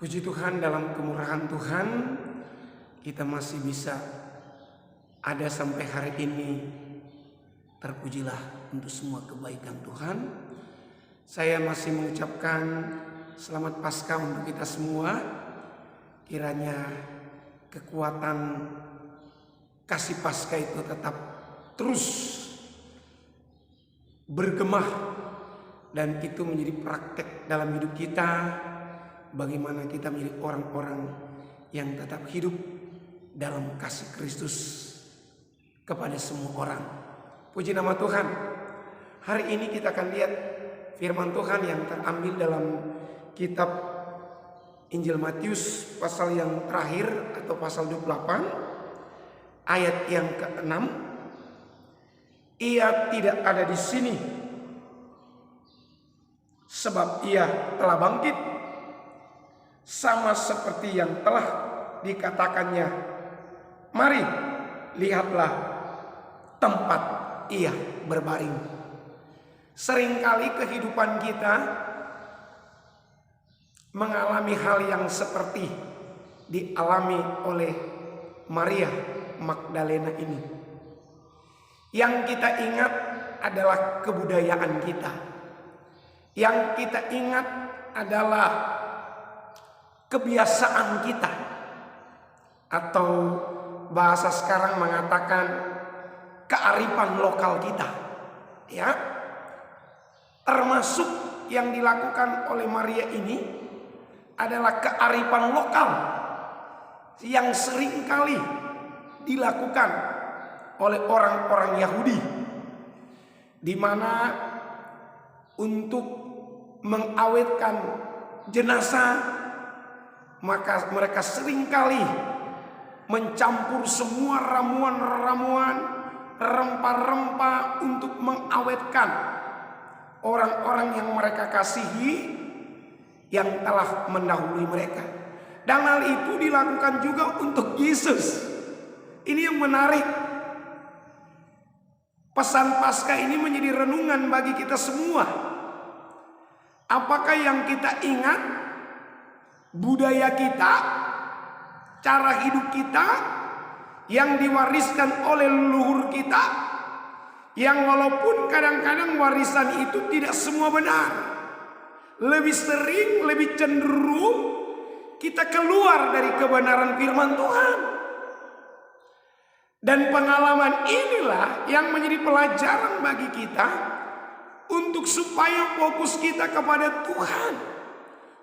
Puji Tuhan, dalam kemurahan Tuhan kita masih bisa ada sampai hari ini. Terpujilah untuk semua kebaikan Tuhan. Saya masih mengucapkan selamat Paskah untuk kita semua. Kiranya kekuatan kasih Paskah itu tetap terus bergema dan itu menjadi praktek dalam hidup kita. Bagaimana kita menjadi orang-orang yang tetap hidup dalam kasih Kristus kepada semua orang. Puji nama Tuhan. Hari ini kita akan lihat firman Tuhan yang terambil dalam kitab Injil Matius pasal yang terakhir atau pasal 28 ayat yang ke-6. Ia tidak ada di sini sebab ia telah bangkit, sama seperti yang telah dikatakannya. Mari, lihatlah tempat ia berbaring. Seringkali kehidupan kita mengalami hal yang seperti dialami oleh Maria Magdalena ini. Yang kita ingat adalah kebudayaan kita. Yang kita ingat adalah kebiasaan kita, atau bahasa sekarang mengatakan kearifan lokal kita, ya. Termasuk yang dilakukan oleh Maria ini adalah kearifan lokal yang seringkali dilakukan oleh orang-orang Yahudi, di mana untuk mengawetkan jenazah maka mereka seringkali mencampur semua ramuan-ramuan, rempah-rempah untuk mengawetkan orang-orang yang mereka kasihi yang telah mendahului mereka. Dan hal itu dilakukan juga untuk Yesus. Ini yang menarik. Pesan Paskah ini menjadi renungan bagi kita semua. Apakah yang kita ingat? Budaya kita, cara hidup kita yang diwariskan oleh leluhur kita, yang walaupun kadang-kadang warisan itu tidak semua benar, lebih sering, lebih cenderung kita keluar dari kebenaran firman Tuhan. Dan pengalaman inilah yang menjadi pelajaran bagi kita untuk supaya fokus kita kepada Tuhan.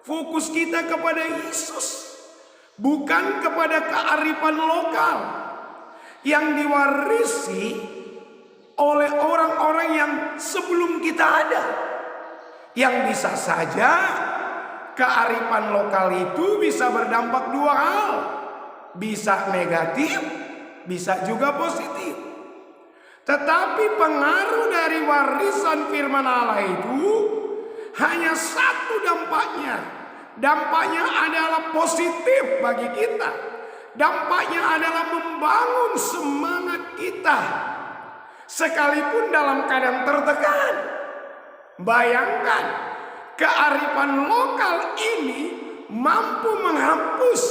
Fokus kita kepada Yesus, bukan kepada kearifan lokal yang diwarisi oleh orang-orang yang sebelum kita ada. Yang bisa saja kearifan lokal itu bisa berdampak dua hal, bisa negatif, bisa juga positif. Tetapi pengaruh dari warisan firman Allah itu hanya satu dampaknya. Dampaknya adalah positif bagi kita. Dampaknya adalah membangun semangat kita sekalipun dalam keadaan tertekan. Bayangkan, kearifan lokal ini mampu menghapus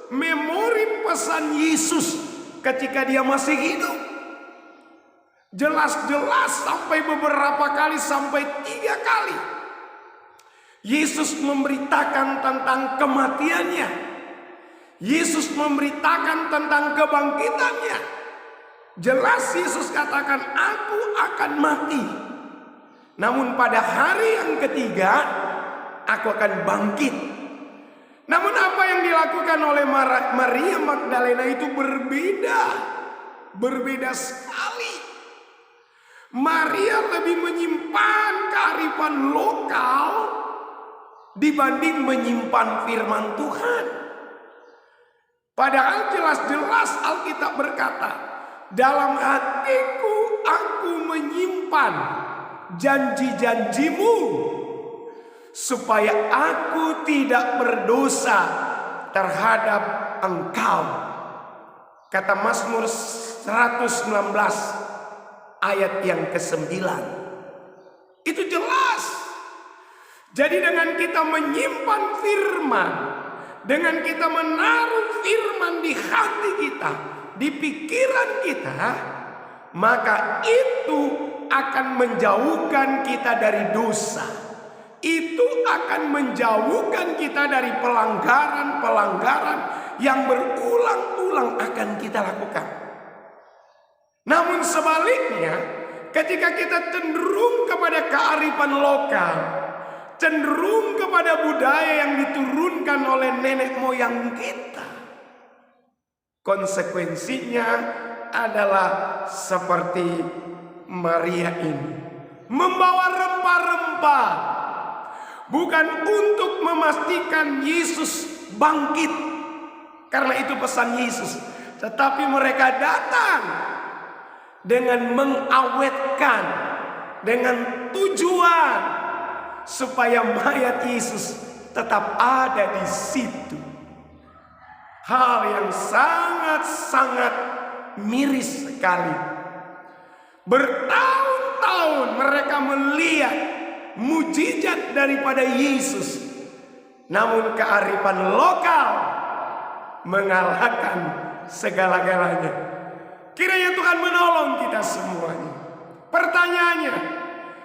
memori pesan Yesus ketika dia masih hidup. Jelas-jelas sampai beberapa kali, sampai 3 kali Yesus memberitakan tentang kematiannya. Yesus memberitakan tentang kebangkitannya. Jelas Yesus katakan, aku akan mati, namun pada hari yang ketiga aku akan bangkit. Namun apa yang dilakukan oleh Maria Magdalena itu berbeda sekali. Maria lebih menyimpan kearifan lokal dibanding menyimpan firman Tuhan. Padahal jelas-jelas Alkitab berkata, dalam hatiku aku menyimpan janji-janjimu supaya aku tidak berdosa terhadap engkau. Kata Mazmur 119 ayat yang ke-9. Itu jelas. Jadi dengan kita menyimpan firman, dengan kita menaruh firman di hati kita, di pikiran kita, maka itu akan menjauhkan kita dari dosa. Itu akan menjauhkan kita dari pelanggaran-pelanggaran yang berulang-ulang akan kita lakukan. Namun sebaliknya, ketika kita cenderung kepada kearifan lokal, cenderung kepada budaya yang diturunkan oleh nenek moyang kita, konsekuensinya adalah seperti Maria ini, membawa rempah-rempah, bukan untuk memastikan Yesus bangkit, karena itu pesan Yesus, tetapi mereka datang dengan mengawetkan, dengan tujuan supaya mayat Yesus tetap ada di situ. Hal yang sangat-sangat miris sekali. Bertahun-tahun mereka melihat mujizat daripada Yesus, namun kearifan lokal mengalahkan segala-galanya. Kiranya Tuhan menolong kita semuanya. Pertanyaannya,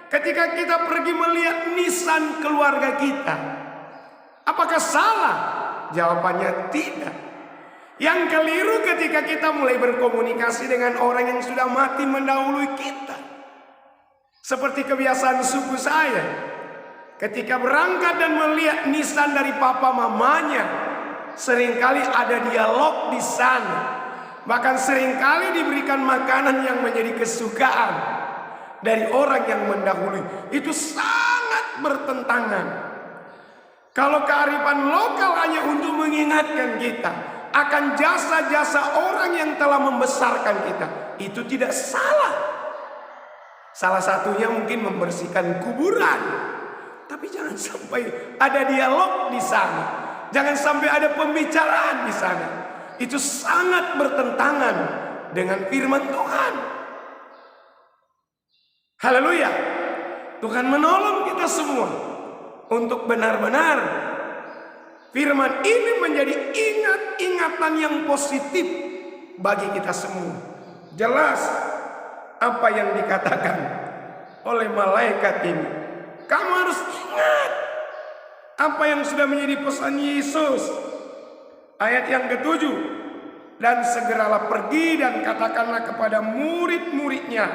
ketika kita pergi melihat nisan keluarga kita, apakah salah? Jawabannya tidak. Yang keliru ketika kita mulai berkomunikasi dengan orang yang sudah mati mendahului kita. Seperti kebiasaan suku saya, ketika berangkat dan melihat nisan dari papa mamanya, seringkali ada dialog di sana. Bahkan seringkali diberikan makanan yang menjadi kesukaan dari orang yang mendahului. Itu sangat bertentangan. Kalau kearifan lokal hanya untuk mengingatkan kita akan jasa-jasa orang yang telah membesarkan kita, itu tidak salah. Salah satunya mungkin membersihkan kuburan. Tapi jangan sampai ada dialog di sana. Jangan sampai ada pembicaraan di sana. Itu sangat bertentangan dengan firman Tuhan. Haleluya. Tuhan menolong kita semua untuk benar-benar firman ini menjadi ingatan yang positif bagi kita semua. Jelas apa yang dikatakan oleh malaikat ini. Kamu harus ingat apa yang sudah menjadi pesan Yesus. Ayat yang ke-7, dan segeralah pergi dan katakanlah kepada murid-muridnya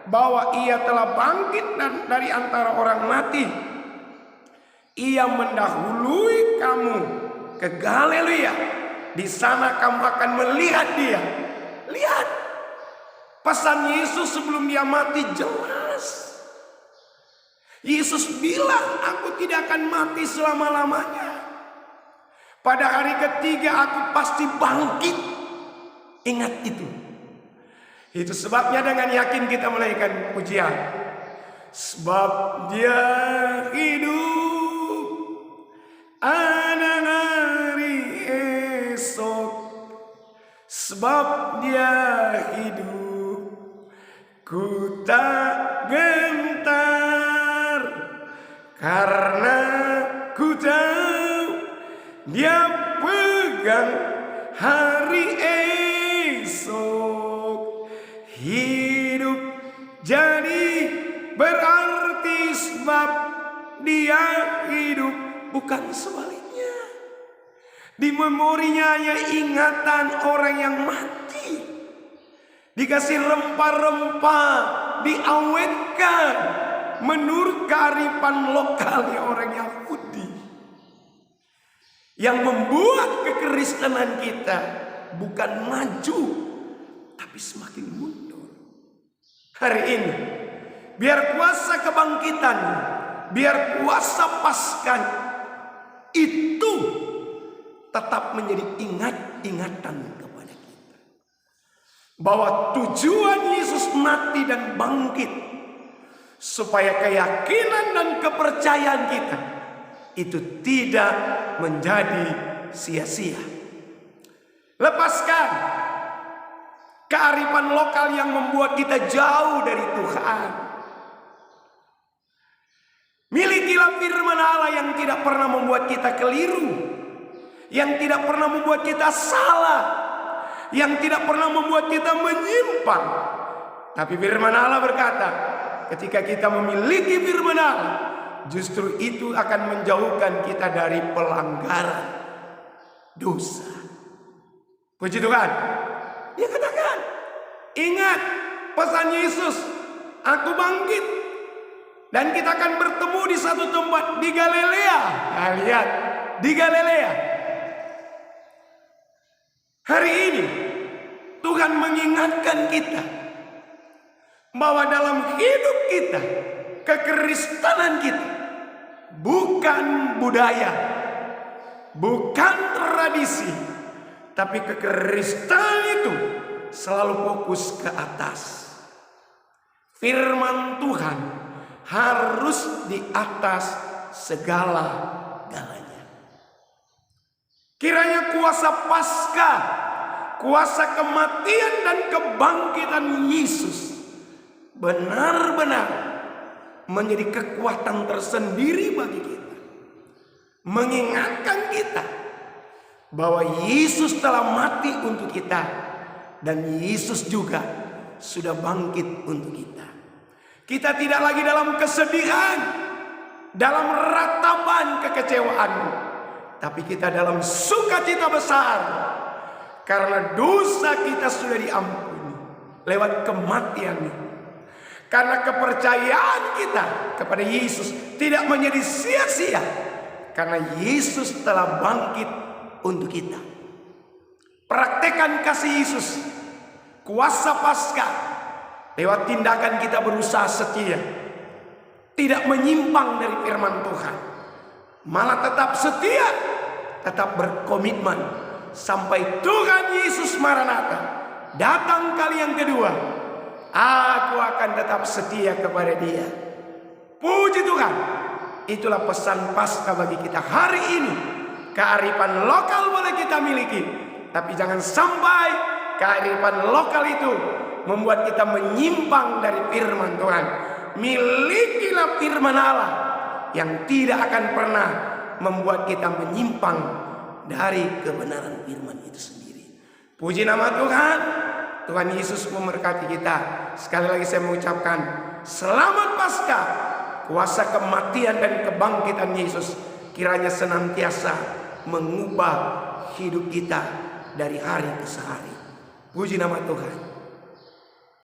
bahwa ia telah bangkit dari antara orang mati. Ia mendahului kamu ke Galilea. Di sana kamu akan melihat dia. Lihat, pesan Yesus sebelum dia mati jelas. Yesus bilang, aku tidak akan mati selama-lamanya. Pada hari ketiga aku pasti bangkit. Ingat itu. Itu sebabnya dengan yakin kita menaikkan pujian. Sebab dia hidup, ada hari esok. Sebab dia hidup, ku tak gentar. Karena ku tahu dia pegang hari esok. Hidup jadi berarti sebab dia hidup, bukan sebaliknya. Di memorinya hanya ingatan orang yang mati. Dikasih rempah-rempah, diawetkan menurut kearifan lokalnya orang Yahudi. Yang membuat kekristenan kita bukan maju, tapi semakin mundur. Hari ini, biar kuasa kebangkitan, biar kuasa Paskah itu tetap menjadi ingatan kepada kita. Bahwa tujuan Yesus mati dan bangkit, supaya keyakinan dan kepercayaan kita itu tidak menjadi sia-sia. Lepaskan kearifan lokal yang membuat kita jauh dari Tuhan. Milikilah firman Allah yang tidak pernah membuat kita keliru, yang tidak pernah membuat kita salah, yang tidak pernah membuat kita menyimpang. Tapi firman Allah berkata, ketika kita memiliki firman Allah, justru itu akan menjauhkan kita dari pelanggaran dosa. Puji Tuhan. Dia katakan, ingat pesan Yesus, aku bangkit. Dan kita akan bertemu di satu tempat di Galilea. Nah, lihat, di Galilea. Hari ini Tuhan mengingatkan kita bahwa dalam hidup kita, kekristenan kita bukan budaya, bukan tradisi, tapi kekristenan itu selalu fokus ke atas. Firman Tuhan harus di atas segala-galanya. Kiranya kuasa Paskah, kuasa kematian dan kebangkitan Yesus benar-benar menjadi kekuatan tersendiri bagi kita. Mengingatkan kita bahwa Yesus telah mati untuk kita dan Yesus juga sudah bangkit untuk kita. Kita tidak lagi dalam kesedihan, dalam ratapan kekecewaan, tapi kita dalam sukacita besar karena dosa kita sudah diampuni lewat kematian-Nya. Karena kepercayaan kita kepada Yesus tidak menjadi sia-sia, karena Yesus telah bangkit untuk kita. Praktekkan kasih Yesus, kuasa Paskah, lewat tindakan kita berusaha setia, tidak menyimpang dari firman Tuhan, malah tetap setia, tetap berkomitmen sampai Tuhan Yesus Maranatha datang kali yang kedua. Aku akan tetap setia kepada Dia. Puji Tuhan. Itulah pesan Paskah bagi kita hari ini. Kearifan lokal boleh kita miliki, tapi jangan sampai kearifan lokal itu membuat kita menyimpang dari firman Tuhan. Milikilah firman Allah yang tidak akan pernah membuat kita menyimpang dari kebenaran firman itu sendiri. Puji nama Tuhan. Tuhan Yesus memberkati kita. Sekali lagi saya mengucapkan selamat Paskah. Kuasa kematian dan kebangkitan Yesus kiranya senantiasa mengubah hidup kita dari hari ke hari. Puji nama Tuhan.